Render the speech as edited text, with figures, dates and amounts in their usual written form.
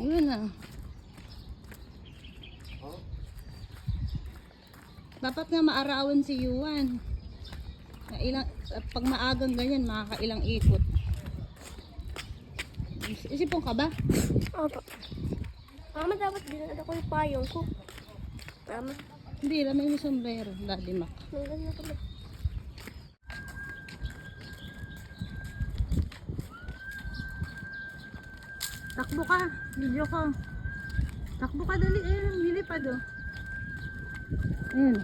Yun na. Dapat nga maarawan si Yuan. Na pag maagang ganyan, makakailang ikot. Isipon ka ba? Opo. Mama, dapat dinala ko yung payong ko. Mama. Hindi, lamay mo sombrero, Daddy Mac. Nanggan ko na. Takbo ka, video ko. Takbo ka dali, lilipad oh. Ayun.